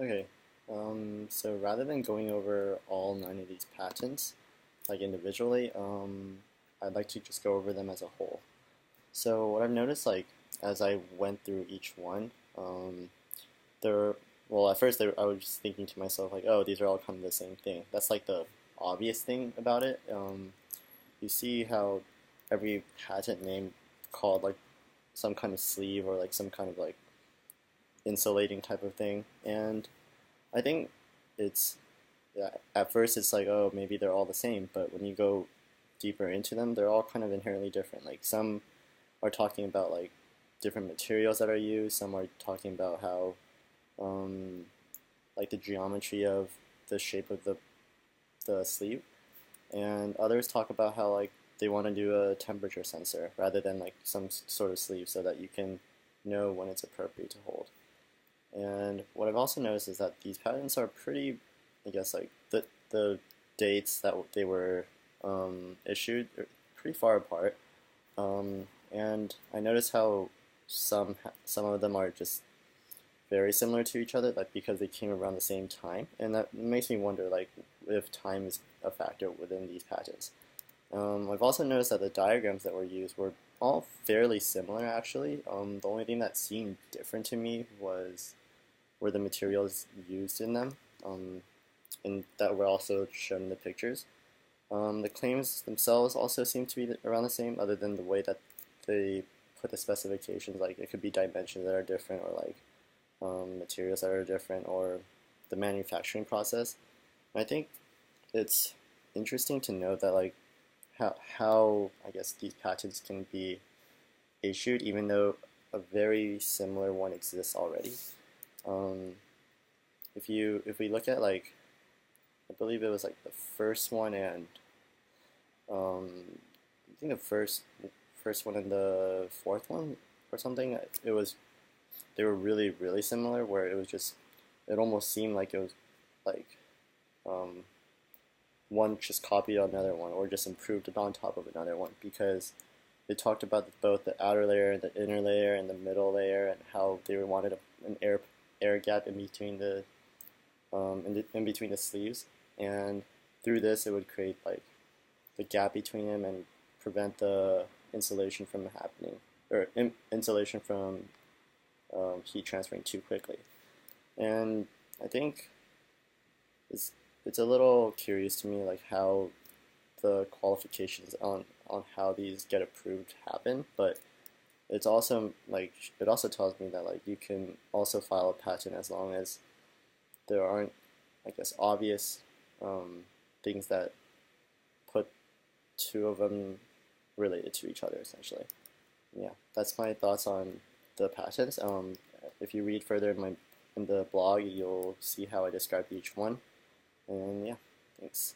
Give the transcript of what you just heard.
Okay, so rather than going over all nine of these patents, like individually, I'd like to just go over them as a whole. So what I've noticed, like, as I went through each one, there, well, at first I was just thinking to myself, like, oh, these are all kind of the same thing. That's like the obvious thing about it. You see how every patent name called like some kind of sleeve or like some kind of like insulating type of thing, and I think it's yeah, at first it's like, oh, maybe they're all the same, but when you go deeper into them, they're all kind of inherently different. Like some are talking about like different materials that are used. Some are talking about how um, like the geometry of the shape of the sleeve, and others talk about how like they want to do a temperature sensor rather than like some sort of sleeve so that you can know when it's appropriate to hold. And what I've also noticed is that these patents are pretty, I guess, like the dates that they were issued are pretty far apart. And I noticed how some of them are just very similar to each other, like because they came around the same time, and that makes me wonder, like, if time is a factor within these patents. I've also noticed that the diagrams that were used were all fairly similar, actually. The only thing that seemed different to me were the materials used in them, and that were also shown in the pictures. The claims themselves also seem to be around the same, other than the way that they put the specifications. Like it could be dimensions that are different, or like materials that are different, or the manufacturing process. And I think it's interesting to note that like how I guess these patents can be issued, even though a very similar one exists already. Um, if we look at like I believe it was like the first one and um, I think the first one and the fourth one or something. It was they were really similar. Where it was just it almost seemed like it was like um, one just copied another one or just improved it on top of another one because they talked about both the outer layer and the inner layer and the middle layer and how they wanted an air gap in between in between the sleeves, and through this it would create like the gap between them and prevent the insulation from happening or insulation from heat transferring too quickly. And I think it's it's a little curious to me like how the qualifications on how these get approved happen, but it's also like it also tells me that like you can also file a patent as long as there aren't, I guess, obvious things that put two of them related to each other essentially. Yeah, that's my thoughts on the patents. If you read further in the blog, you'll see how I describe each one. And yeah, thanks.